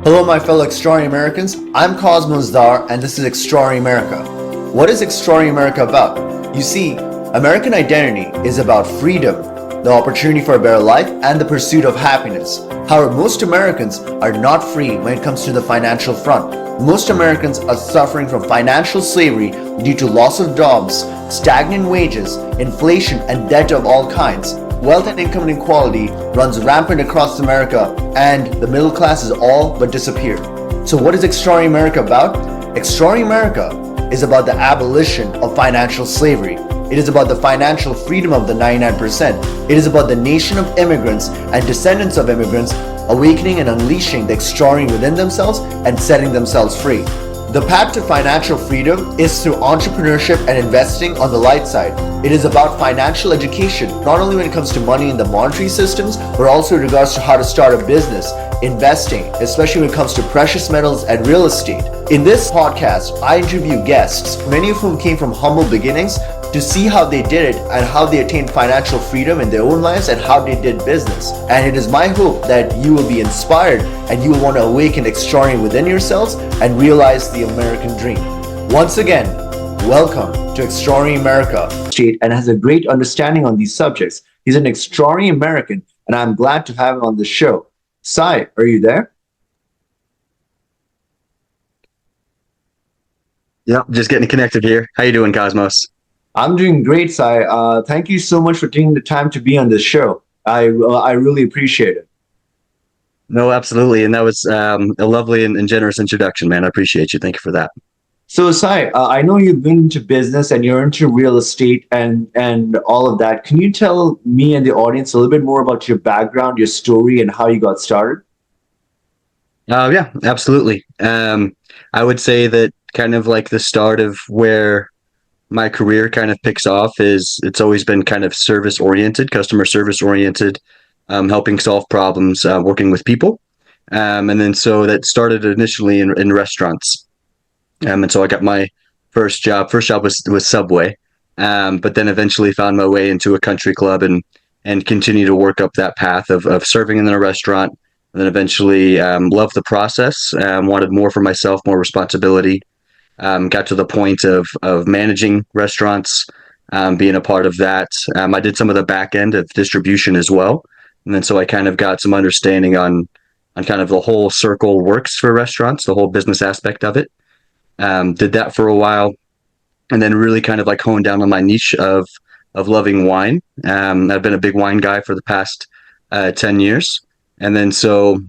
Hello, my fellow Extraordinary Americans. I'm Cosmos Dar, and this is Extraordinary America. What is Extraordinary America about? You see, American identity is about freedom, the opportunity for a better life, and the pursuit of happiness. However, most Americans are not free when it comes to the financial front. Most Americans are suffering from financial slavery due to loss of jobs, stagnant wages, inflation, and debt of all kinds. Wealth and income inequality runs rampant across America, and the middle class is all but disappeared. So what is Extraordinary America about? Extraordinary America is about the abolition of financial slavery. It is about the financial freedom of the 99%. It is about the nation of immigrants and descendants of immigrants awakening and unleashing the extraordinary within themselves and setting themselves free. The path to financial freedom is through entrepreneurship and investing on the light side. It is about financial education, not only when it comes to money in the monetary systems, but also in regards to how to start a business, investing, especially when it comes to precious metals and real estate. In this podcast, I interview guests, many of whom came from humble beginnings, to see how they did it and how they attained financial freedom in their own lives and how they did business. And it is my hope that you will be inspired and you will want to awaken extraordinary within yourselves and realize the American dream. Once again, welcome to Extraordinary America. And has a great understanding on these subjects. He's an extraordinary American, and I'm glad to have him on the show. Sye, are you there? Yep, just getting connected here. How you doing, Cosmos? I'm doing great, Sye. Thank you so much for taking the time to be on this show. I really appreciate it. No, absolutely. And that was a lovely and generous introduction, man. I appreciate you. Thank you for that. So, Sye, I know you've been into business and you're into real estate and all of that. Can you tell me and the audience a little bit more about your background, your story, and how you got started? Yeah, absolutely. I would say that kind of like the start of where my career kind of picks off is it's always been kind of service oriented, customer service oriented, helping solve problems, working with people. And then so that started initially in restaurants. And so I got my first job. First job was Subway, but then eventually found my way into a country club and continue to work up that path of serving in a restaurant. And then eventually loved the process, wanted more for myself, more responsibility. Got to the point of managing restaurants, being a part of that. I did some of the back end of distribution as well. And then so I kind of got some understanding on kind of the whole circle works for restaurants, the whole business aspect of it. Did that for a while and then really kind of like honed down on my niche of loving wine. I've been a big wine guy for the past 10 years. And then so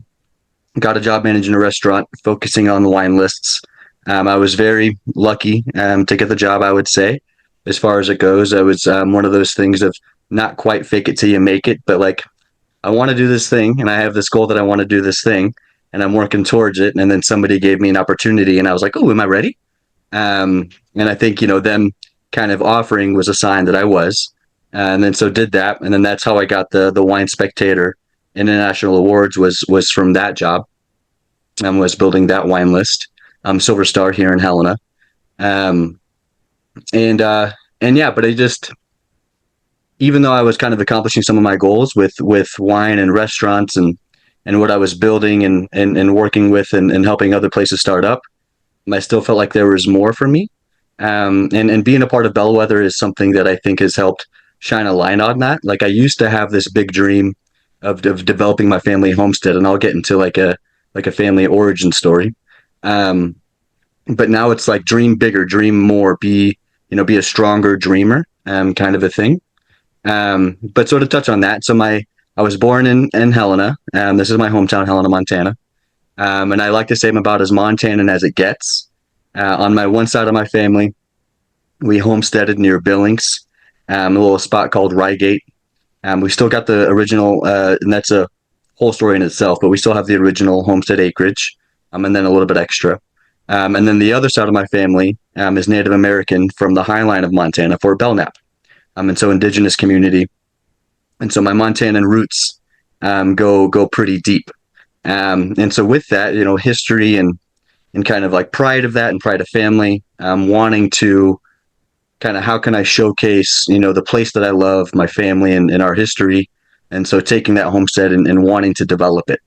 got a job managing a restaurant, focusing on the wine lists. I was very lucky to get the job, I would say, as far as it goes. I was one of those things of not quite fake it till you make it, but like, I want to do this thing and I have this goal that I want to do this thing and I'm working towards it. And then somebody gave me an opportunity and I was like, oh, am I ready? And I think, them kind of offering was a sign that I was. And then so did that. And then that's how I got the Wine Spectator International Awards was from that job. Was building that wine list. Silver Star here in Helena. And yeah, but I just, even though I was kind of accomplishing some of my goals with wine and restaurants and what I was building and working with and helping other places start up, I still felt like there was more for me. And being a part of Bellwether is something that I think has helped shine a light on that. Like I used to have this big dream of developing my family homestead, and I'll get into like a family origin story. But now it's like dream bigger, dream more, be a stronger dreamer, kind of a thing. But so to touch on that, so I was born in Helena. This is my hometown, Helena, Montana. And I like to say I'm about as Montanan as it gets. On my one side of my family, we homesteaded near Billings, a little spot called Rygate. We still got the original, and that's a whole story in itself, but we still have the original homestead acreage, and then a little bit extra. And then the other side of my family is Native American from the Highline of Montana, Fort Belknap. And so indigenous community. And so my Montanan roots go pretty deep. And so with that, history and kind of like pride of that and pride of family, wanting to kind of how can I showcase, the place that I love, my family and our history. And so taking that homestead and wanting to develop it.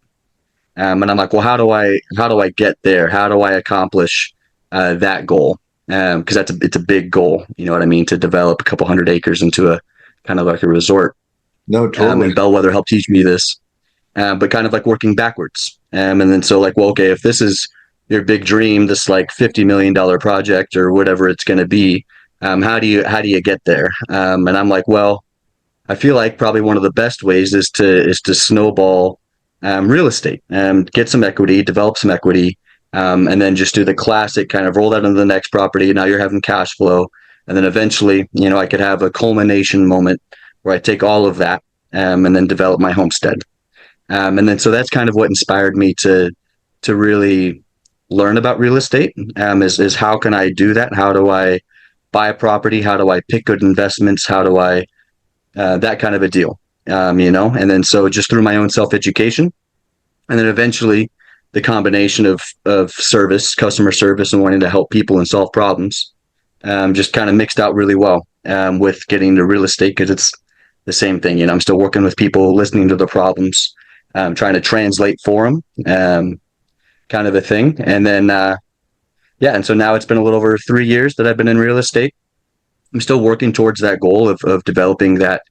And I'm like, well, how do I get there? How do I accomplish that goal? Because it's a big goal. You know what I mean? To develop a couple hundred acres into a kind of like a resort. No, And totally. Bellwether helped teach me this, but kind of like working backwards. And then so like, well, okay, if this is your big dream, this like $50 million project or whatever it's going to be, how do you get there? And I'm like, well, I feel like probably one of the best ways is to snowball real estate, get some equity, develop some equity, and then just do the classic kind of roll that into the next property. Now you're having cash flow, and then eventually, I could have a culmination moment where I take all of that and then develop my homestead. And then so that's kind of what inspired me to really learn about real estate. Is how can I do that? How do I buy a property? How do I pick good investments? How do I that kind of a deal, and then so just through my own self education, and then eventually the combination of service, customer service, and wanting to help people and solve problems, just kind of mixed out really well with getting to real estate because it's the same thing. I'm still working with people, listening to their problems, trying to translate for them, kind of a thing, and then yeah, and so now it's been a little over 3 years that I've been in real estate. I'm still working towards that goal of developing that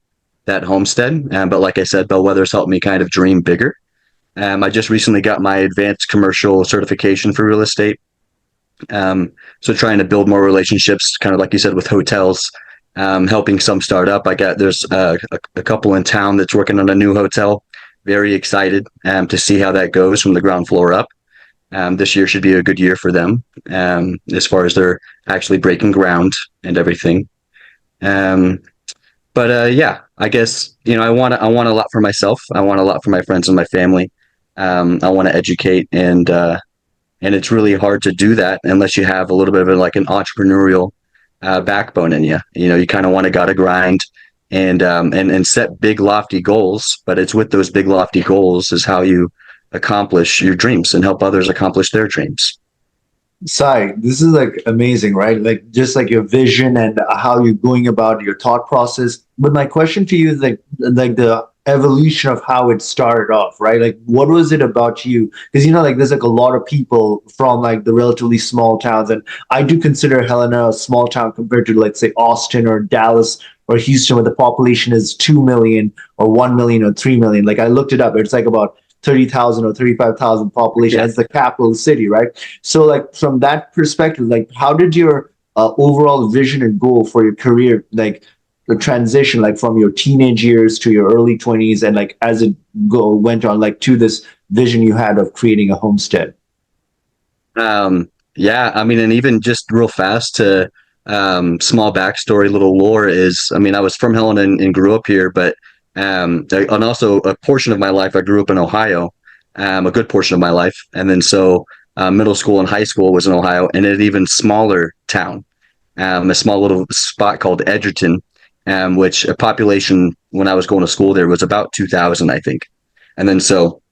homestead. But like I said, Bellwether's helped me kind of dream bigger. I just recently got my advanced commercial certification for real estate. So trying to build more relationships, kind of like you said, with hotels, helping some start up. There's a couple in town that's working on a new hotel. Very excited to see how that goes from the ground floor up. This year should be a good year for them as far as they're actually breaking ground and everything. Um, but yeah, I guess I want a lot for myself. I want a lot for my friends and my family. I want to educate, and it's really hard to do that unless you have a little bit of like an entrepreneurial backbone in you. You kind of want to gotta grind and set big lofty goals. But it's with those big lofty goals is how you accomplish your dreams and help others accomplish their dreams. Sai, this is like amazing, right? Like just like your vision and how you're going about your thought process. But my question to you is like the evolution of how it started off, right? Like what was it about you? Because like there's like a lot of people from like the relatively small towns, and I do consider Helena a small town compared to let's say Austin or Dallas or Houston, where the population is 2 million or 1 million or 3 million. Like I looked it up, it's like about 30,000 or 35,000 population Yeah. as the capital city, right? So, like from that perspective, like how did your overall vision and goal for your career, like the transition, like from your teenage years to your early 20s, and like as it went on, like to this vision you had of creating a homestead? Yeah, I mean, and even just real fast to small backstory, little lore is, I mean, I was from Helena and grew up here, but and also a portion of my life I grew up in Ohio, a good portion of my life, and then so middle school and high school was in Ohio, and an even smaller town, a small little spot called Edgerton, which a population when I was going to school there was about 2,000, I think, and then so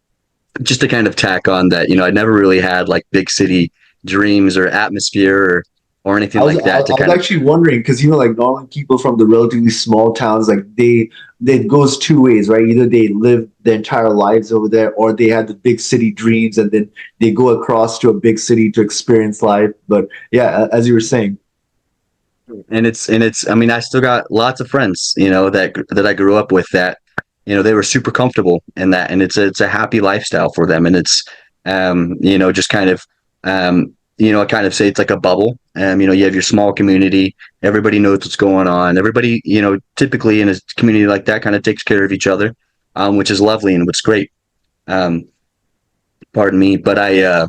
just to kind of tack on that, I never really had like big city dreams or atmosphere or anything I was like I, that to I was kind of. actually wondering because like normally people from the relatively small towns, like they it goes two ways, right? Either they live their entire lives over there, or they had the big city dreams, and then they go across to a big city to experience life. But yeah, as you were saying, And it's I mean, I still got lots of friends, that I grew up with that, they were super comfortable in that, and it's a happy lifestyle for them, and it's just kind of I kind of say it's like a bubble. You have your small community, everybody knows what's going on, everybody, typically in a community like that kind of takes care of each other, which is lovely and what's great. Um, Pardon me, but yeah,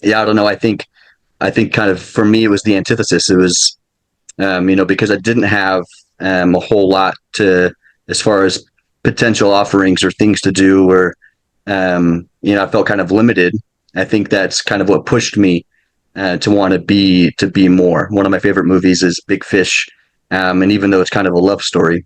I don't know. I think kind of for me it was the antithesis. It was because I didn't have a whole lot to as far as potential offerings or things to do, or I felt kind of limited. I think that's kind of what pushed me to want to be more. One of my favorite movies is Big Fish, and even though it's kind of a love story,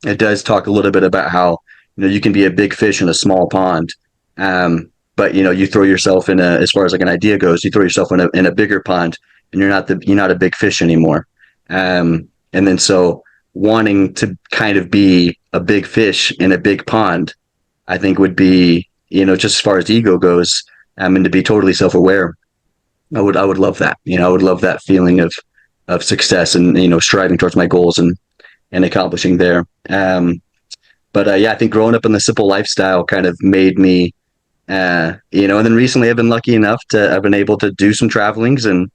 it does talk a little bit about how you can be a big fish in a small pond. But you throw yourself in a, as far as like an idea goes, you throw yourself in a bigger pond, and you're not a big fish anymore. And then so wanting to kind of be a big fish in a big pond, I think would be just as far as ego goes, and to be totally self-aware, I would love that. I would love that feeling of success and striving towards my goals and accomplishing there. But yeah, I think growing up in the simple lifestyle kind of made me, and then recently I've been lucky enough to I've been able to do some travelings and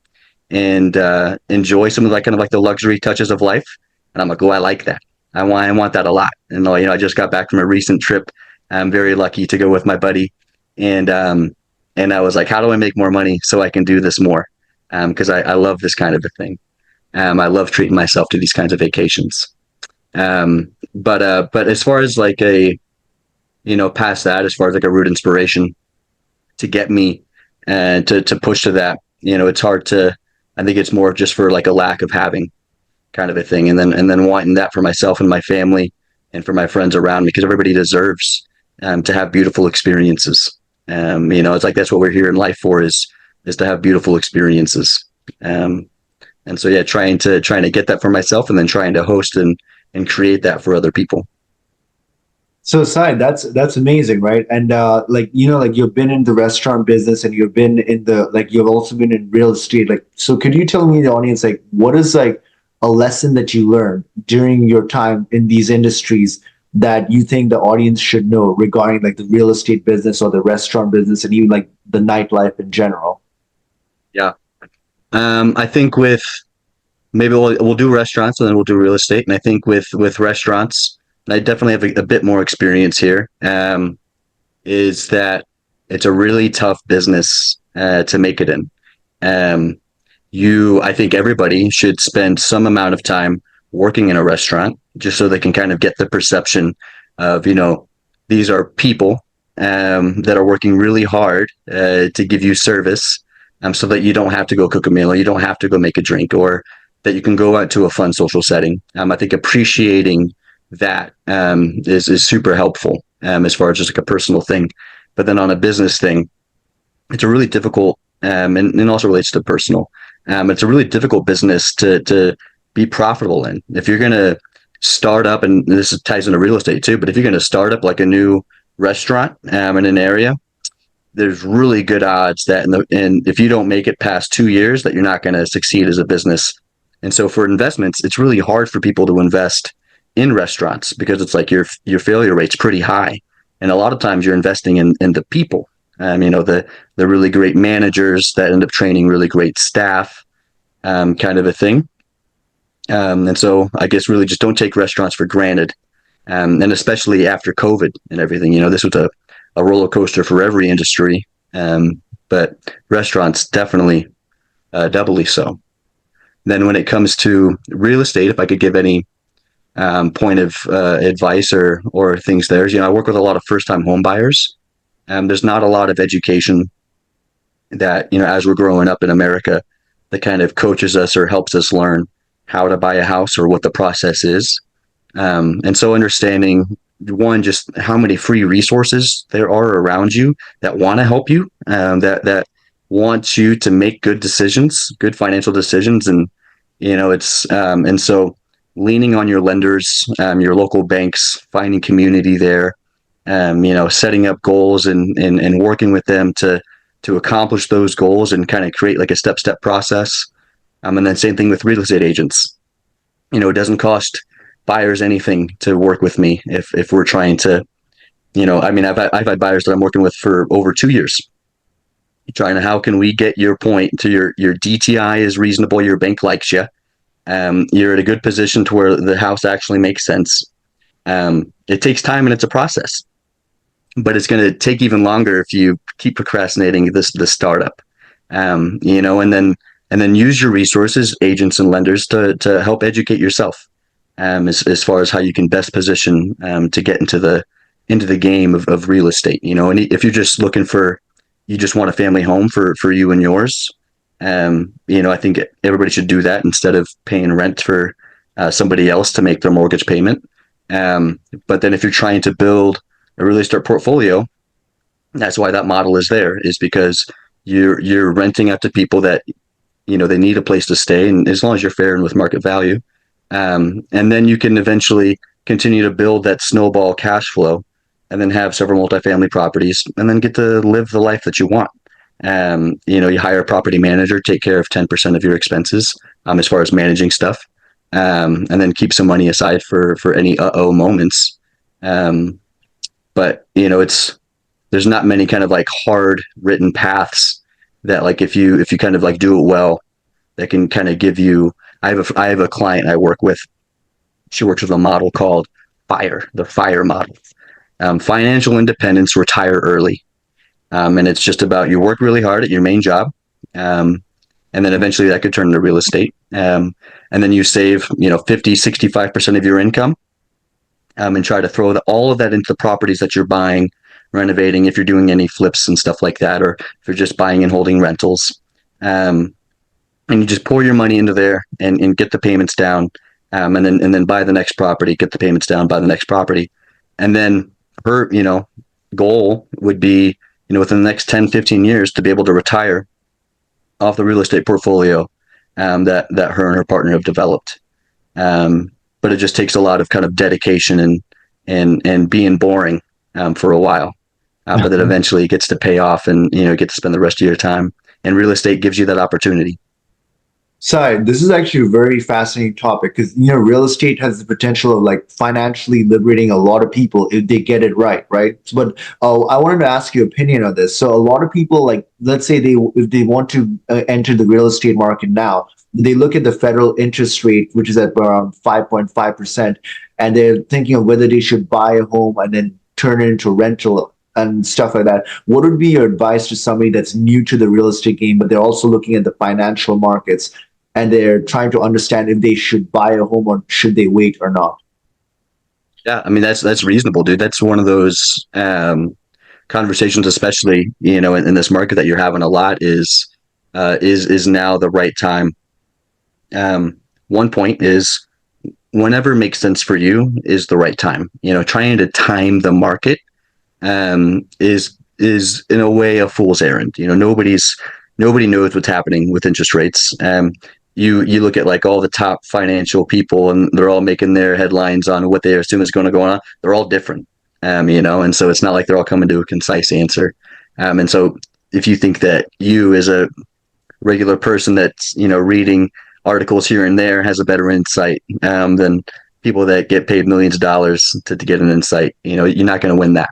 enjoy some of like kind of like the luxury touches of life. And I'm like, oh, I like that. I want that a lot. And I just got back from a recent trip. I'm very lucky to go with my buddy, and I was like, how do I make more money so I can do this more? Because I love this kind of a thing. I love treating myself to these kinds of vacations. But as far as like a past that, as far as like a root inspiration to get me to push to that, it's hard to. I think it's more just for like a lack of having kind of a thing, and then wanting that for myself and my family and for my friends around me, because everybody deserves to have beautiful experiences. It's like that's what we're here in life for is to have beautiful experiences. And so yeah, trying to get that for myself, and then trying to host and create that for other people. So, Sai, that's amazing, right? And like like you've been in the restaurant business, and you've been in the like you've also been in real estate. Like, so could you tell me, the audience, like what is like a lesson that you learned during your time in these industries that you think the audience should know regarding like the real estate business or the restaurant business and even like the nightlife in general? Yeah. I think with maybe we'll do restaurants and then we'll do real estate. And I think with restaurants, I definitely have a bit more experience here. Is that it's a really tough business to make it in. Um, I think everybody should spend some amount of time working in a restaurant just so they can kind of get the perception of, these are people that are working really hard to give you service, so that you don't have to go cook a meal, or you don't have to go make a drink, or that you can go out to a fun social setting. I think appreciating that is super helpful as far as just like a personal thing. But then on a business thing, it's a really difficult, and also relates to personal. It's a really difficult business to be profitable in. If you're going to start up, and this ties into real estate too, but if you're going to start up like a new restaurant in an area, there's really good odds that and if you don't make it past 2 years, that you're not going to succeed as a business. And so for investments, it's really hard for people to invest in restaurants, because it's like your failure rate's pretty high, and a lot of times you're investing in the people. The really great managers that end up training really great staff, kind of a thing. And so I guess really just don't take restaurants for granted. And especially after COVID and everything, this was a roller coaster for every industry. But restaurants definitely, doubly so. Then when it comes to real estate, if I could give any point of advice or things there, I work with a lot of first time home buyers. There's not a lot of education that, as we're growing up in America, that kind of coaches us or helps us learn how to buy a house or what the process is. And so understanding, one, just how many free resources there are around you that want to help you, that want you to make good decisions, good financial decisions. And, and so leaning on your lenders, your local banks, finding community there, setting up goals and working with them to accomplish those goals and kind of create like a step-step process. And then same thing with real estate agents. It doesn't cost buyers anything to work with me if we're trying to, I've had buyers that I'm working with for over 2 years, trying to, how can we get your point to your DTI is reasonable, your bank likes you, you're at a good position to where the house actually makes sense. It takes time and it's a process, but it's going to take even longer if you keep procrastinating the startup. And then use your resources, agents and lenders, to help educate yourself, as far as how you can best position to get into the game of real estate. And if you're just you just want a family home for you and yours, I think everybody should do that instead of paying rent for somebody else to make their mortgage payment. But then if you're trying to build a real estate portfolio, that's why that model is there, is because you're renting out to people that they need a place to stay, and as long as you're fair and with market value, and then you can eventually continue to build that snowball cash flow and then have several multifamily properties, and then get to live the life that you want. You hire a property manager, take care of 10% of your expenses, as far as managing stuff, and then keep some money aside for any moments. Um, but it's there's not many kind of like hard written paths that, like, if you kind of like do it well, that can kind of give you. I have a client I work with. She works with a model called the FIRE model. Financial independence, retire early. And it's just about you work really hard at your main job. And then eventually that could turn into real estate. And then you save, 50, 65% of your income, and try to throw all of that into the properties that you're buying, renovating, if you're doing any flips and stuff like that, or if you're just buying and holding rentals. And you just pour your money into there and get the payments down. And then buy the next property, get the payments down, buy the next property. And then her, goal would be, within the next 10, 15 years to be able to retire off the real estate portfolio that her and her partner have developed. But it just takes a lot of kind of dedication and being boring for a while. But then eventually it gets to pay off, and get to spend the rest of your time. And real estate gives you that opportunity. Sye, this is actually a very fascinating topic because real estate has the potential of like financially liberating a lot of people if they get it right, right? But I wanted to ask your opinion on this. So a lot of people, like, let's say if they want to enter the real estate market now, they look at the federal interest rate, which is at around 5.5%, and they're thinking of whether they should buy a home and then turn it into rental and stuff like that. What would be your advice to somebody that's new to the real estate game, but they're also looking at the financial markets and they're trying to understand if they should buy a home or should they wait or not? Yeah, I mean that's reasonable, dude. That's one of those conversations, especially in this market that you're having a lot. Is now the right time? One point is, whenever makes sense for you is the right time. Trying to time the market is in a way a fool's errand. Nobody knows what's happening with interest rates. You look at like all the top financial people, and they're all making their headlines on what they assume is going to go on. They're all different, and so it's not like they're all coming to a concise answer. And so if you think that you, as a regular person that's reading articles here and there, has a better insight than people that get paid millions of dollars to get an insight, you're not going to win that.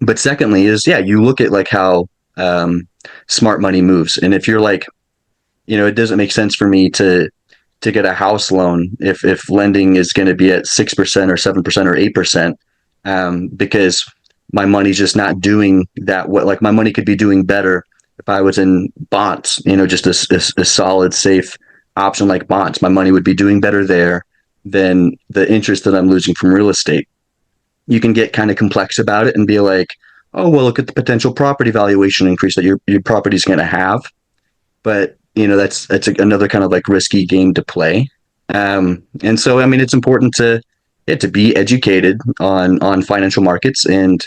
But secondly is, yeah, you look at like how smart money moves, and if you're like, it doesn't make sense for me to get a house loan if lending is going to be at 6% or 7% or 8%, because my money's just not doing that. What, like, my money could be doing better if I was in bonds, just a solid, safe option like bonds. My money would be doing better there than the interest that I'm losing from real estate. You can get kind of complex about it and be like, oh, well, look at the potential property valuation increase that your property is going to have. But that's another kind of like risky game to play. And so, I mean, it's important to be educated on financial markets and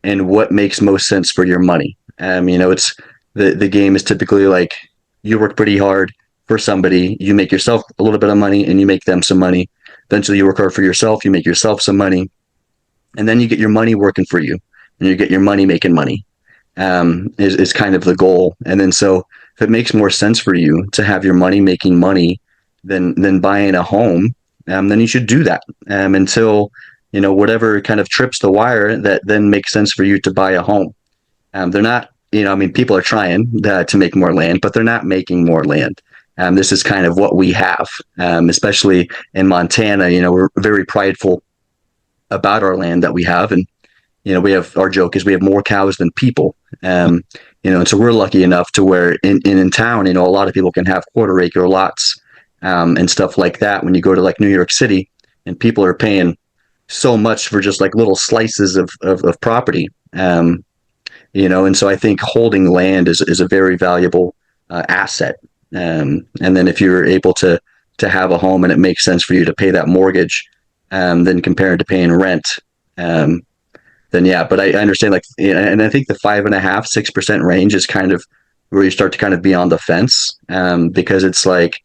what makes most sense for your money. It's the game is typically like, you work pretty hard for somebody, you make yourself a little bit of money, and you make them some money. Eventually, you work hard for yourself, you make yourself some money, and then you get your money working for you, and you get your money making money. Is kind of the goal. And then so if it makes more sense for you to have your money making money than buying a home, then you should do that until whatever kind of trips the wire that then makes sense for you to buy a home. They're not, I mean, people are trying to make more land, but they're not making more land. This is kind of what we have, especially in Montana. We're very prideful about our land that we have, and we have, our joke is we have more cows than people. And so we're lucky enough to where in town, a lot of people can have quarter acre lots and stuff like that. When you go to like New York City, and people are paying so much for just like little slices of property. And so I think holding land is a very valuable asset. And then if you're able to have a home and it makes sense for you to pay that mortgage, then compared to paying rent, then yeah. But I understand, like, and I think the 5.5%, 6% range is kind of where you start to kind of be on the fence, because it's like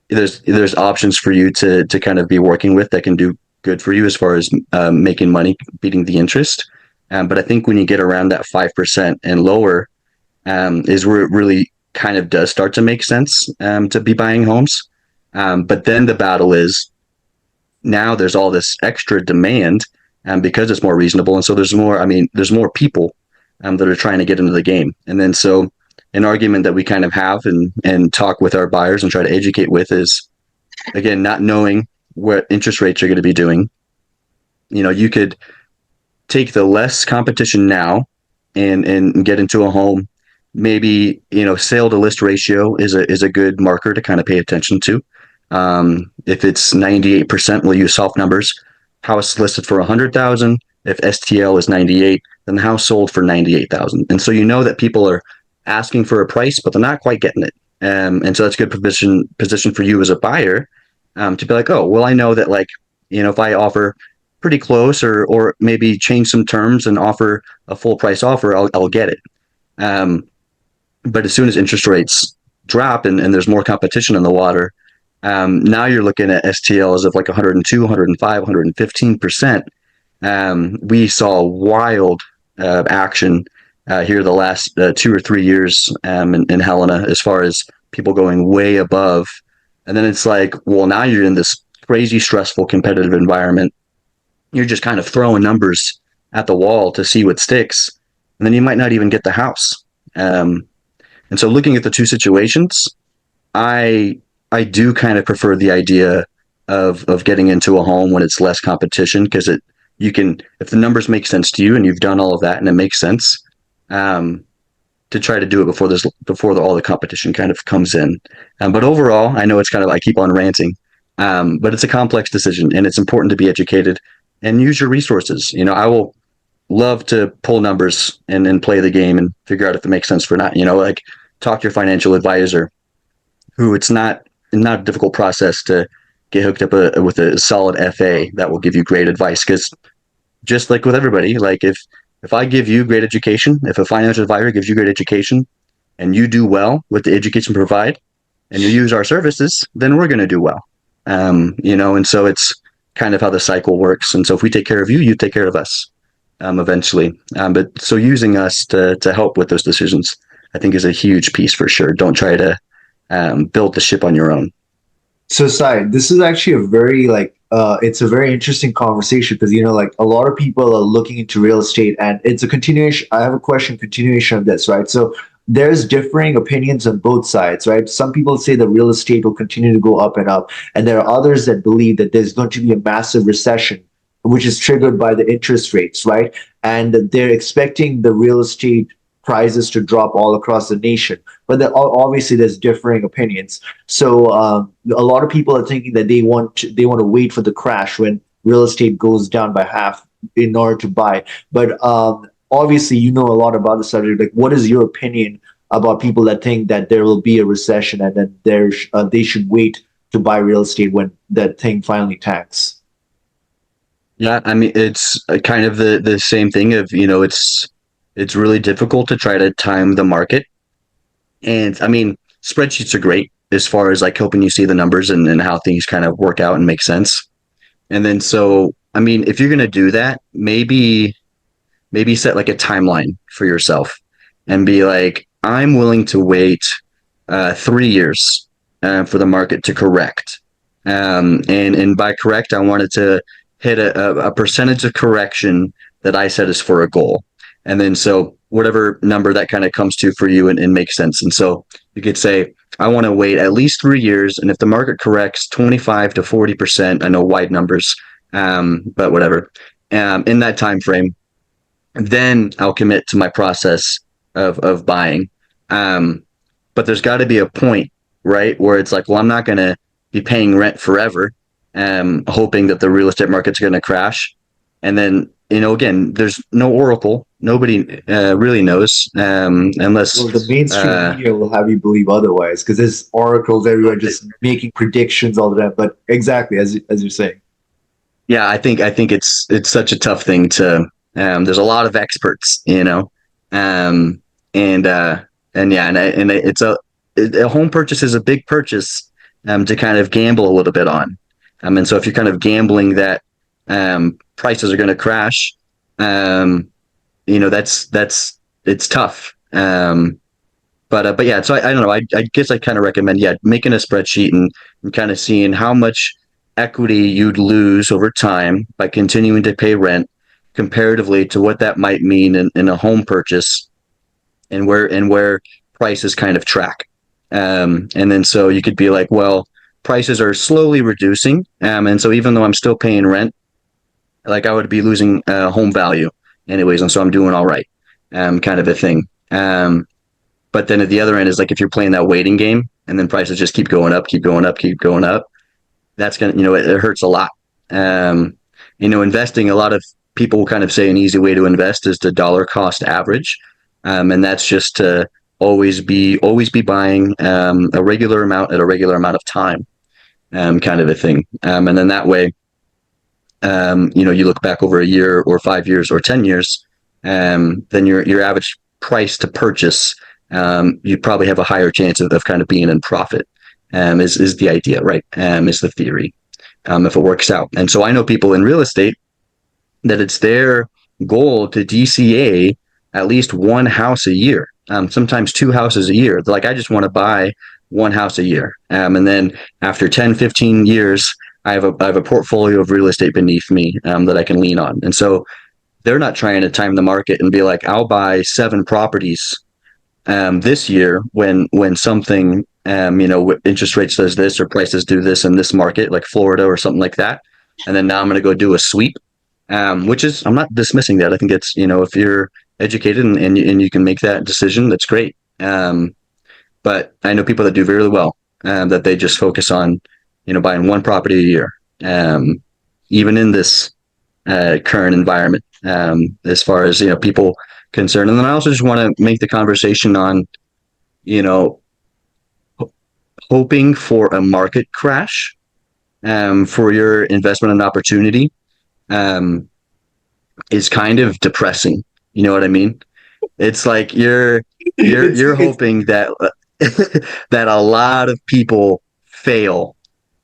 there's options for you to kind of be working with that can do good for you as far as making money, beating the interest. But I think when you get around that 5% and lower, is where it really kind of does start to make sense to be buying homes. But then the battle is now there's all this extra demand because it's more reasonable. And so there's more, I mean, there's more people that are trying to get into the game. And then so an argument that we kind of have and talk with our buyers and try to educate with is, again, not knowing what interest rates are going to be doing. You know, you could take the less competition now and get into a home. Maybe, you know, sale to list ratio is a good marker to kind of pay attention to. If it's 98%, we'll use soft numbers. House listed for 100,000. If STL is 98, then the house sold for 98,000. And so you know that people are asking for a price, but they're not quite getting it. And so that's a good position for you as a buyer to be like, oh, well, I know that, like, you know, if I offer pretty close or maybe change some terms and offer a full price offer, I'll get it. But as soon as interest rates drop and there's more competition in the water, now you're looking at STLs of like 102, 105, 115%. We saw wild action here the last 2 or 3 years in Helena as far as people going way above. And then it's like, well, now you're in this crazy, stressful, competitive environment. You're just kind of throwing numbers at the wall to see what sticks. And then you might not even get the house. And so looking at the two situations, I do kind of prefer the idea of getting into a home when it's less competition, because you can, if the numbers make sense to you and you've done all of that and it makes sense, to try to do it before all the competition kind of comes in. But overall, I know it's kind of, I keep on ranting, but it's a complex decision and it's important to be educated and use your resources. You know, I will love to pull numbers and play the game and figure out if it makes sense or not. You know, like talk to your financial advisor, who it's not a difficult process to get hooked up with a solid FA that will give you great advice. Because just like with everybody, like if I give you great education, if a financial advisor gives you great education, and you do well with the education provide, and you use our services, then we're going to do well. You know, and so it's kind of how the cycle works. And so if we take care of you, you take care of us eventually. But so using us to help with those decisions, I think, is a huge piece for sure. Don't try to build the ship on your own. So, Sye, this is actually a very it's a very interesting conversation because like a lot of people are looking into real estate, and it's a continuation. I have a continuation of this, right? So there's differing opinions on both sides, right? Some people say that real estate will continue to go up and up, and there are others that believe that there's going to be a massive recession, which is triggered by the interest rates, right? And they're expecting the real estate prices to drop all across the nation. But obviously, there's differing opinions. So a lot of people are thinking that they want to wait for the crash when real estate goes down by half in order to buy. But obviously, you know a lot about the subject. Like, what is your opinion about people that think that there will be a recession and that they should wait to buy real estate when that thing finally tanks? Yeah, I mean, it's kind of the same thing of, you know, it's really difficult to try to time the market. And I mean, spreadsheets are great as far as like helping you see the numbers and how things kind of work out and make sense. And then so, I mean, if you're going to do that, maybe set like a timeline for yourself and be like, I'm willing to wait 3 years for the market to correct. And by correct, I wanted to hit a percentage of correction that I set as for a goal. And then so whatever number that kind of comes to for you and makes sense. And so you could say, I want to wait at least 3 years. And if the market corrects 25 to 40%, I know wide numbers, but whatever, in that time frame, then I'll commit to my process of buying. But there's got to be a point, right, where it's like, well, I'm not going to be paying rent forever, hoping that the real estate market's going to crash. And then, you know, again, there's no oracle. Nobody really knows, unless the mainstream media will have you believe otherwise, because there's oracles everywhere just making predictions all the time. But exactly as you're saying. Yeah, I think it's such a tough thing to. There's a lot of experts, you know, and yeah, and it's a home purchase is a big purchase to kind of gamble a little bit on. And so if you're kind of gambling that prices are going to crash. Um, that's it's tough. But yeah, so I don't know. I guess I kind of recommend, yeah, making a spreadsheet and kind of seeing how much equity you'd lose over time by continuing to pay rent comparatively to what that might mean in a home purchase, and where prices kind of track. And then so you could be like, well, prices are slowly reducing, and so even though I'm still paying rent, like I would be losing home value anyways, and so I'm doing all right, kind of a thing. But then at the other end is like if you're playing that waiting game and then prices just keep going up, keep going up, keep going up, that's gonna, it hurts a lot. Um, investing, a lot of people kind of say an easy way to invest is the dollar cost average, and that's just to always be buying a regular amount at a regular amount of time, kind of a thing. And then that way, you look back over a year or 5 years or 10 years, then your average price to purchase, you probably have a higher chance of kind of being in profit. Is the idea, right? Is the theory, if it works out. And so I know people in real estate that it's their goal to DCA at least one house a year, sometimes two houses a year. They're like, I just want to buy one house a year. And then after 10, 15 years, I have a portfolio of real estate beneath me, that I can lean on. And so they're not trying to time the market and be like, I'll buy 7 properties this year when something, interest rates does this or prices do this in this market, like Florida or something like that. And then now I'm going to go do a sweep, which is, I'm not dismissing that. I think it's, if you're educated and you can make that decision, that's great. But I know people that do very well, that they just focus on, buying one property a year, even in this current environment, as far as, people concerned. And then I also just want to make the conversation on, you know, hoping for a market crash, for your investment and opportunity, is kind of depressing. You know what I mean? It's like you're hoping that that a lot of people fail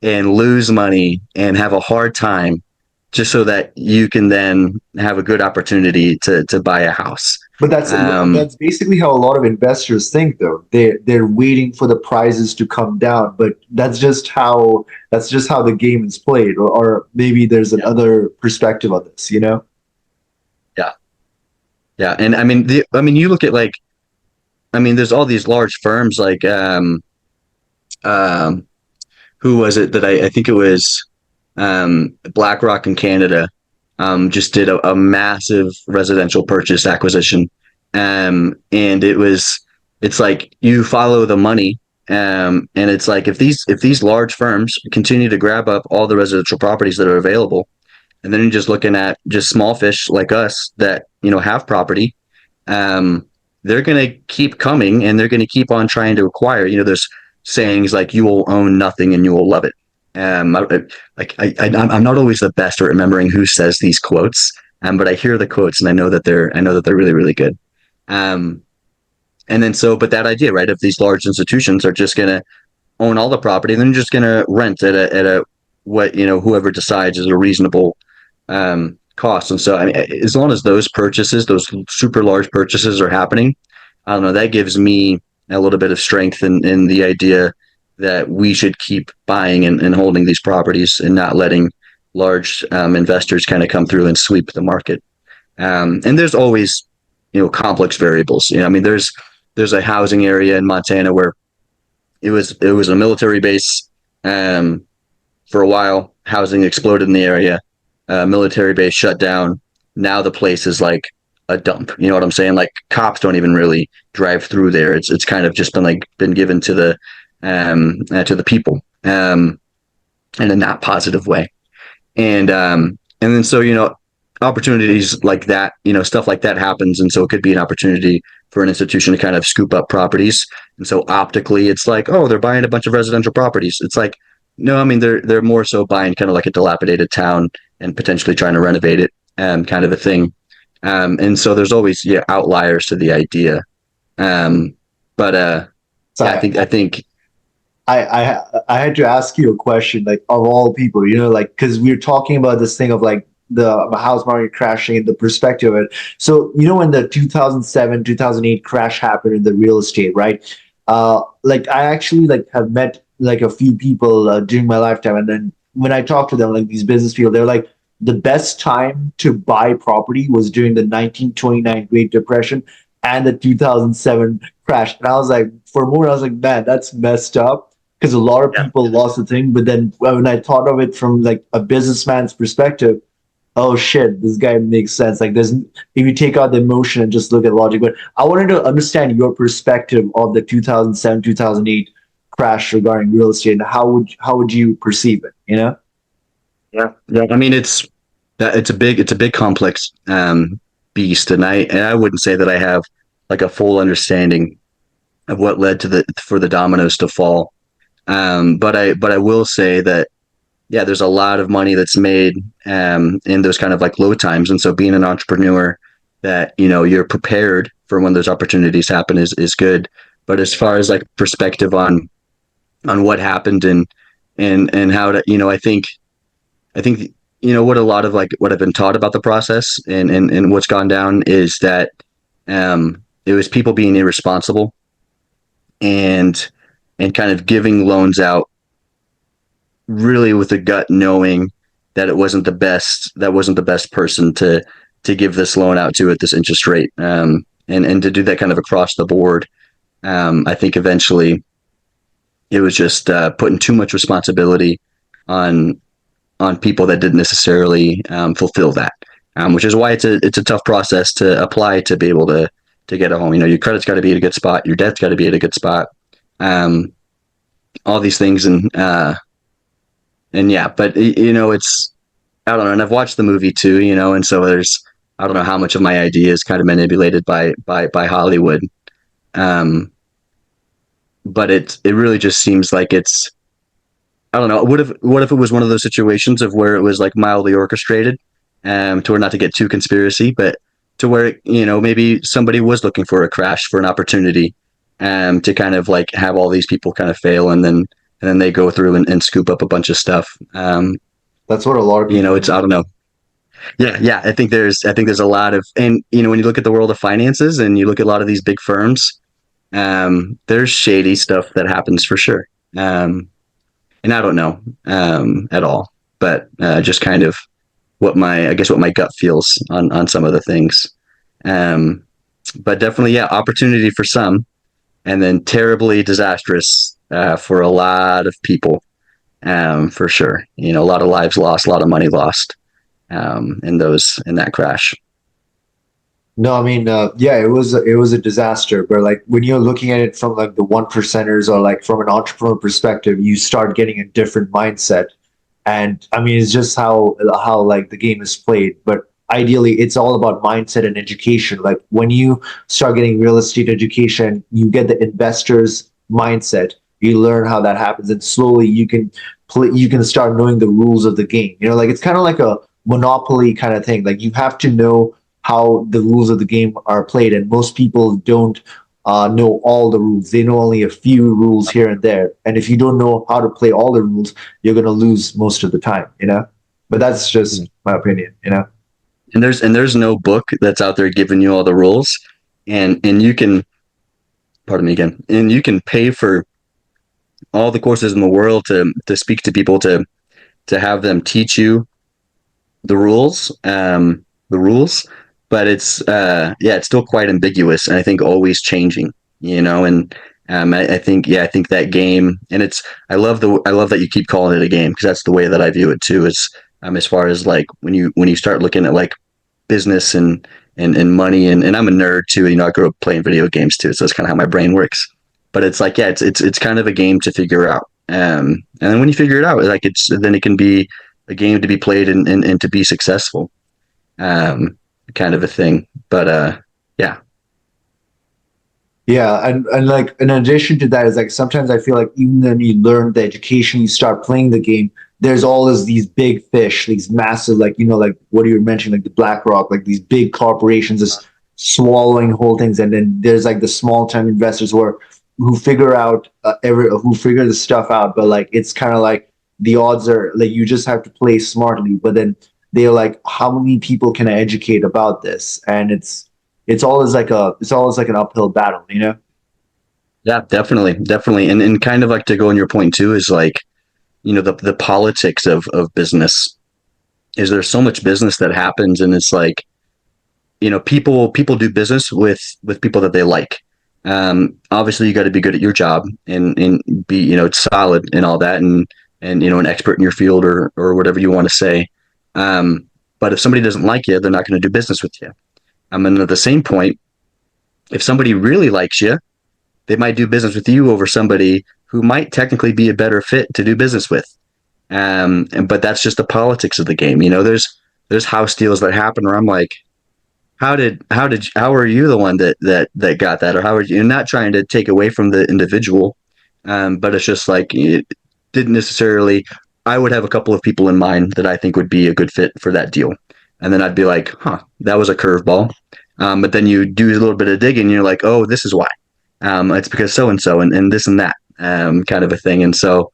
and lose money and have a hard time just so that you can then have a good opportunity to buy a house. But that's basically how a lot of investors think, though. They're waiting for the prices to come down, but that's just how the game is played, or maybe there's another perspective on this, you know? Yeah, yeah, and you look at, like, there's all these large firms like, um, who was it that I think it was, BlackRock in Canada, just did a massive residential purchase acquisition, and it's like you follow the money, and it's like if these large firms continue to grab up all the residential properties that are available, and then you're just looking at just small fish like us that have property, they're going to keep coming and they're going to keep on trying to acquire. There's sayings like, you will own nothing and you will love it. I'm not always the best at remembering who says these quotes, but I hear the quotes and I know that they're really, really good. And then but that idea, right, of these large institutions are just going to own all the property, and then just going to rent at a what whoever decides is a reasonable cost. And so, as long as those super large purchases are happening, I don't know, that gives me a little bit of strength in the idea that we should keep buying and holding these properties and not letting large investors kind of come through and sweep the market. And there's always, complex variables. There's a housing area in Montana where it was a military base. For a while, housing exploded in the area. Military base shut down. Now the place is like a dump. You know what I'm saying? Like, cops don't even really drive through there. It's kind of just been given to the people, in a not positive way. And then opportunities like that, stuff like that happens, and so it could be an opportunity for an institution to kind of scoop up properties. And so optically, it's like, oh, they're buying a bunch of residential properties. It's like, no, they're more so buying kind of like a dilapidated town and potentially trying to renovate it, kind of a thing. And so there's always outliers to the idea. But So yeah, I think I had to ask you a question, like, of all people, like, because we're talking about this thing of like the house market crashing and the perspective of it. So when the 2007 2008 crash happened in the real estate, right? Like I actually like have met like a few people during my lifetime, and then when I talk to them, like these business people, they're like the best time to buy property was during the 1929 Great Depression and the 2007 crash. And I was like, for a moment, I was like, man, that's messed up because a lot of Yeah. people lost the thing. But then when I thought of it from like a businessman's perspective, oh shit, this guy makes sense. Like, there's if you take out the emotion and just look at logic. But I wanted to understand your perspective of the 2007 2008 crash regarding real estate, and how would you perceive it? Yeah. Yeah. I mean, it's a big complex beast, and I wouldn't say that I have like a full understanding of what led to the dominoes to fall. But I will say that yeah, there's a lot of money that's made in those kind of like low times, and so being an entrepreneur, that you're prepared for when those opportunities happen is good. But as far as like perspective on what happened and how to I think what a lot of like what I've been taught about the process and what's gone down is that it was people being irresponsible and kind of giving loans out really with a gut knowing that it wasn't the best person to give this loan out to at this interest rate, and to do that kind of across the board. I think eventually it was just putting too much responsibility on people that didn't necessarily fulfill that, which is why it's a tough process to apply to be able to get a home. Your credit's got to be at a good spot, your debt's got to be at a good spot, um, all these things, and yeah, but it's I don't know, and I've watched the movie too, and so there's I don't know how much of my idea is kind of manipulated by Hollywood, um, but it really just seems like it's I don't know. What if it was one of those situations of where it was like mildly orchestrated, to where not to get too conspiracy, but to where maybe somebody was looking for a crash for an opportunity, to kind of like have all these people kind of fail and then they go through and scoop up a bunch of stuff. That's what a lot of people It's I don't know. Yeah, yeah. I think there's a lot of and when you look at the world of finances and you look at a lot of these big firms, there's shady stuff that happens for sure. And I don't know at all, but just kind of what my gut feels on some of the things. Um, but definitely, yeah, opportunity for some, and then terribly disastrous for a lot of people, for sure. A lot of lives lost, a lot of money lost, in that crash. No, I mean, yeah, it was a disaster. But like when you're looking at it from like the one percenters or like from an entrepreneur perspective, you start getting a different mindset. And I mean, it's just how like the game is played. But ideally, it's all about mindset and education. Like when you start getting real estate education, you get the investor's mindset. You learn how that happens, and slowly you can play. You can start knowing the rules of the game. Like it's kind of like a monopoly kind of thing. Like you have to know how the rules of the game are played, and most people don't know all the rules. They know only a few rules here and there, and if you don't know how to play all the rules, you're going to lose most of the time. But that's just my opinion. And there's no book that's out there giving you all the rules, and you can, pardon me again, and you can pay for all the courses in the world to speak to people to have them teach you the rules, but it's still quite ambiguous, and I think always changing. And I think that game, and I love that you keep calling it a game, because that's the way that I view it too. Is as far as like when you start looking at like business and money, and I'm a nerd too. I grew up playing video games too, so that's kind of how my brain works. But it's like, yeah, it's kind of a game to figure out. And then when you figure it out, like then it can be a game to be played and to be successful, kind of a thing. But yeah, Yeah, and like in addition to that is like sometimes I feel like even when you learn the education, you start playing the game. There's always these big fish, these massive, like what you were mentioning, like the BlackRock, like these big corporations just swallowing whole things, and then there's like the small time investors who figure out who figure the stuff out. But like it's kind of like the odds are like you just have to play smartly. But then they're like, how many people can I educate about this? And it's always like an uphill battle, you know? Yeah, definitely. And kind of like to go on your point too is like, the politics of business is there's so much business that happens and it's like, people do business with people that they like. Obviously you got to be good at your job and be, solid and all that and, an expert in your field or whatever you want to say. But if somebody doesn't like you, they're not going to do business with you. And at the same point, if somebody really likes you, they might do business with you over somebody who might technically be a better fit to do business with. But that's just the politics of the game. There's house deals that happen where I'm like, how are you the one that got that, or how are you? Not trying to take away from the individual, but it's just like it didn't necessarily. I would have a couple of people in mind that I think would be a good fit for that deal, and then I'd be like, huh, that was a curveball. But then you do a little bit of digging, and you're like, oh, this is why. It's because so and so and this and that, kind of a thing. And so,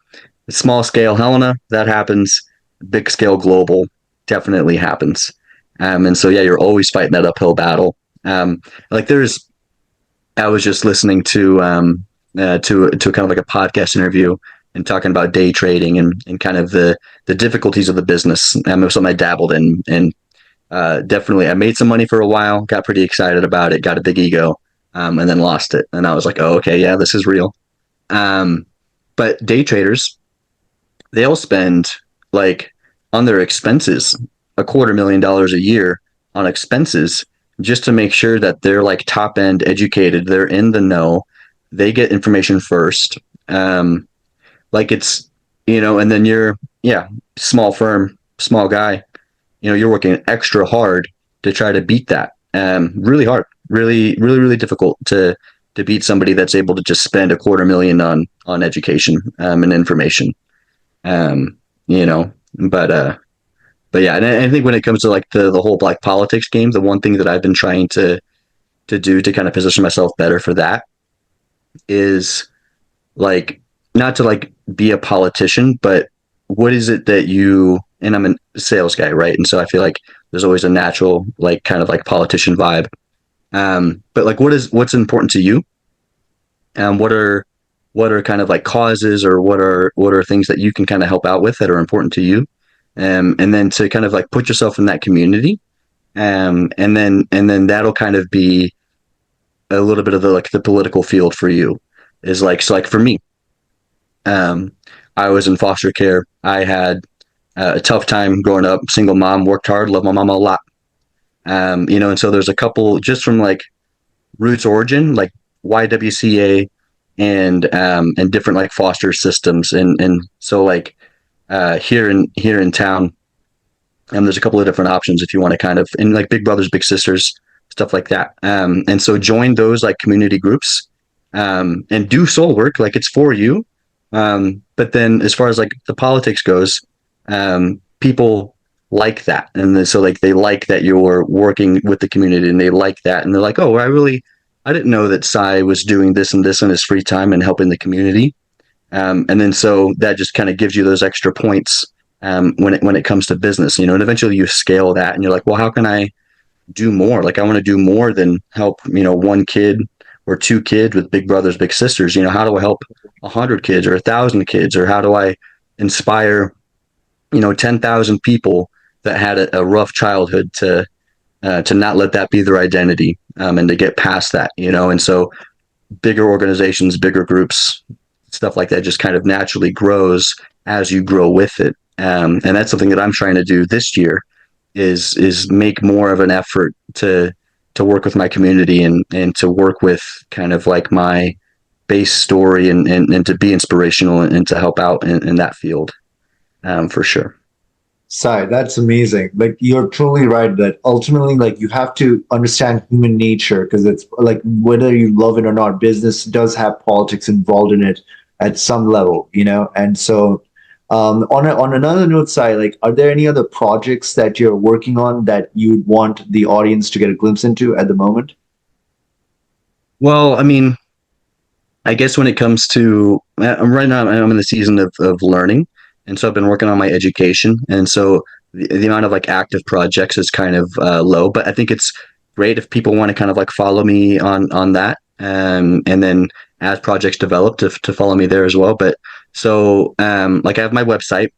small scale Helena, that happens. Big scale global definitely happens. And so, yeah, you're always fighting that uphill battle. Like I was just listening to kind of like a podcast interview and talking about day trading and kind of the difficulties of the business. It was something I dabbled in, and definitely I made some money for a while, got pretty excited about it, got a big ego, and then lost it. And I was like, oh, okay, yeah, this is real. Um, but day traders, they'll spend like on their expenses $250,000 a year on expenses just to make sure that they're like top end educated, they're in the know, they get information first. Like it's and then you're small firm, small guy, you're working extra hard to try to beat that. Really hard, really, really, really difficult to beat somebody that's able to just spend $250,000 on education and information. Um, you know, but yeah, and I think when it comes to like the whole black politics game, the one thing that I've been trying to do to kind of position myself better for that is like not to like be a politician, but what is it that you and I'm a sales guy, right? And so I feel like there's always a natural like kind of like politician vibe. But like what's important to you? What are kind of like causes or what are things that you can kind of help out with that are important to you? And then to kind of like put yourself in that community. And then that'll kind of be a little bit of the political field for you is like, so like for me, um, I was in foster care. I had a tough time growing up, single mom, worked hard, love my mom a lot. And so there's a couple just from like roots origin, like YWCA and different like foster systems. And so like, here in town, there's a couple of different options if you want to kind of, and like big brothers, big sisters, stuff like that. And so join those like community groups, and do soul work. Like it's for you. But then as far as like the politics goes, people like that. And so like, they like that you're working with the community and they like that. And they're like, oh, I didn't know that Sye was doing this and this in his free time and helping the community. And then so that just kind of gives you those extra points when it comes to business, and eventually you scale that and you're like, well, how can I do more? Like I want to do more than help, one kid or two kids with big brothers, big sisters. How do I help 100 kids or 1,000 kids, or how do I inspire, 10,000 people that had a rough childhood to not let that be their identity, and to get past that, and so bigger organizations, bigger groups, stuff like that just kind of naturally grows as you grow with it. And that's something that I'm trying to do this year is make more of an effort to work with my community and to work with kind of like my base story and to be inspirational and to help out in that field, for sure. Sai, that's amazing. Like you're truly right that ultimately, like you have to understand human nature because it's like whether you love it or not, business does have politics involved in it at some level, And so, on another note, Sai, like, are there any other projects that you're working on that you'd want the audience to get a glimpse into at the moment? Well, I mean, I guess when it comes to right now, I'm in the season of learning, and so I've been working on my education, and so the amount of like active projects is kind of low, but I think it's great if people want to kind of like follow me on that, and then as projects develop to follow me there as well. But so like I have my website.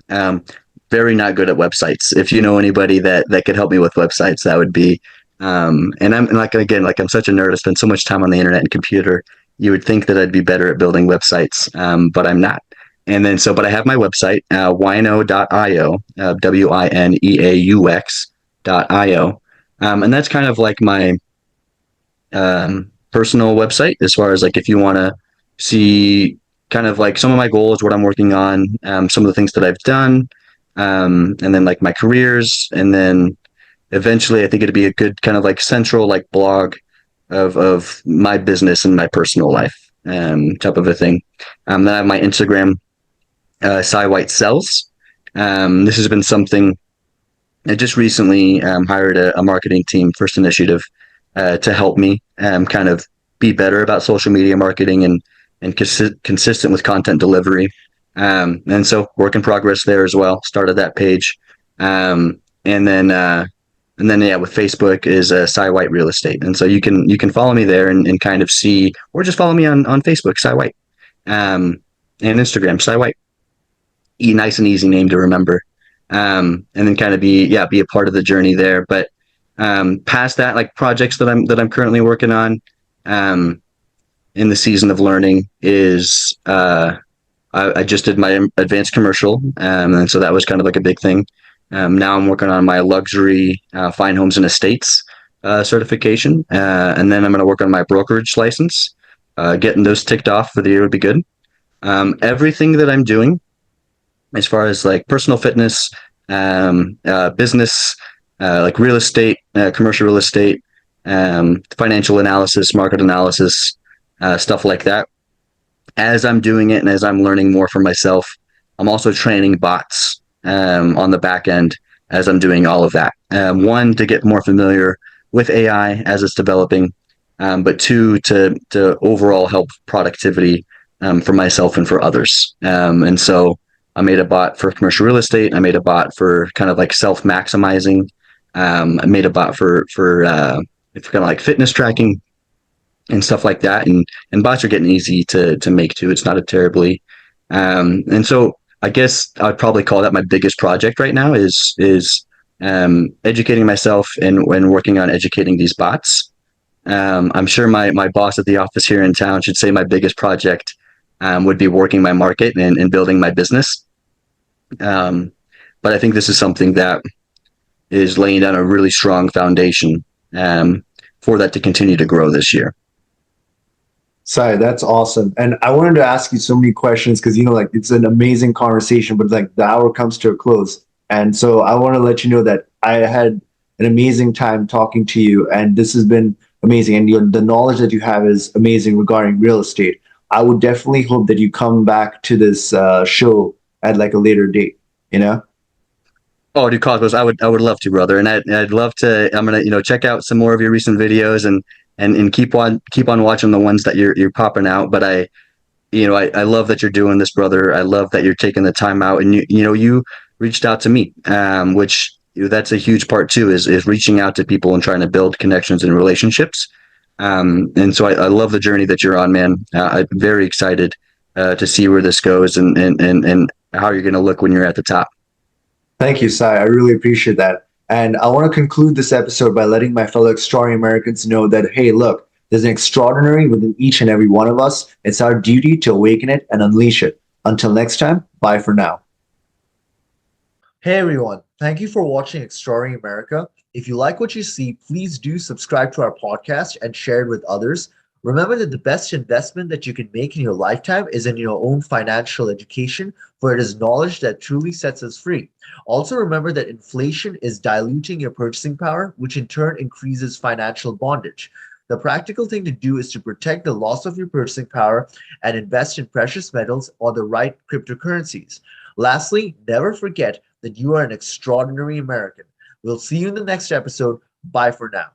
Um, Very not good at websites. If you know anybody that could help me with websites, that would be. And I'm like again, like I'm such a nerd. I spend so much time on the internet and computer. You would think that I'd be better at building websites, but I'm not. And then but I have my website, wino.io, wineaux.io, and that's kind of like my personal website as far as like if you want to see kind of like some of my goals, what I'm working on, some of the things that I've done, and then like my careers, and then eventually I think it'd be a good kind of like central like blog of my business and my personal life, type of a thing. Then I have my Instagram, Sye White Sells. This has been something I just recently hired a marketing team, First Initiative, to help me kind of be better about social media marketing and consistent with content delivery. And so work in progress there as well. Started that page, and then yeah, with Facebook is Sye White Real Estate, and so you can follow me there and kind of see, or just follow me on Facebook, Sye White, and Instagram, Sye White. Nice and easy name to remember, and then kind of be a part of the journey there. But past that, like projects that I'm currently working on, um, in the season of learning is I just did my advanced commercial, and so that was kind of like a big thing. Now I'm working on my luxury fine homes and estates certification, and then I'm going to work on my brokerage license. Getting those ticked off for the year would be good. Everything that I'm doing as far as like personal fitness, business, like real estate, commercial real estate, financial analysis, market analysis, stuff like that. As I'm doing it and as I'm learning more for myself, I'm also training bots on the back end as I'm doing all of that. One, to get more familiar with AI as it's developing, but two, to overall help productivity for myself and for others. And so I made a bot for commercial real estate. I made a bot for kind of like self maximizing. I made a bot for kind of like fitness tracking and stuff like that. And bots are getting easy to make too. It's not a terribly and so I guess I'd probably call that my biggest project right now is educating myself and working on educating these bots. I'm sure my boss at the office here in town should say my biggest project would be working my market and building my business. Um, but I think this is something that is laying down a really strong foundation for that to continue to grow this year. Sorry, that's awesome. And I wanted to ask you so many questions because, like, it's an amazing conversation, but like the hour comes to a close. And so I want to let you know that I had an amazing time talking to you, and this has been amazing. And the knowledge that you have is amazing regarding real estate. I would definitely hope that you come back to this show at like a later date, you know? Oh, dude, Cosmos, I would love to, brother, and I'd love to. I'm gonna check out some more of your recent videos and keep on watching the ones that you're popping out. But I love that you're doing this, brother. I love that you're taking the time out, and you reached out to me, which that's a huge part too, is reaching out to people and trying to build connections and relationships. And so I love the journey that you're on, man. I'm very excited to see where this goes and how you're going to look when you're at the top. Thank you, Sai. I really appreciate that. And I want to conclude this episode by letting my fellow extraordinary Americans know that, hey, look, there's an extraordinary within each and every one of us. It's our duty to awaken it and unleash it. Until next time, bye for now. Hey, everyone. Thank you for watching Extraordinary America. If you like what you see, please do subscribe to our podcast and share it with others. Remember that the best investment that you can make in your lifetime is in your own financial education, for it is knowledge that truly sets us free. Also, remember that inflation is diluting your purchasing power, which in turn increases financial bondage. The practical thing to do is to protect the loss of your purchasing power and invest in precious metals or the right cryptocurrencies. Lastly, never forget that you are an extraordinary American. We'll see you in the next episode. Bye for now.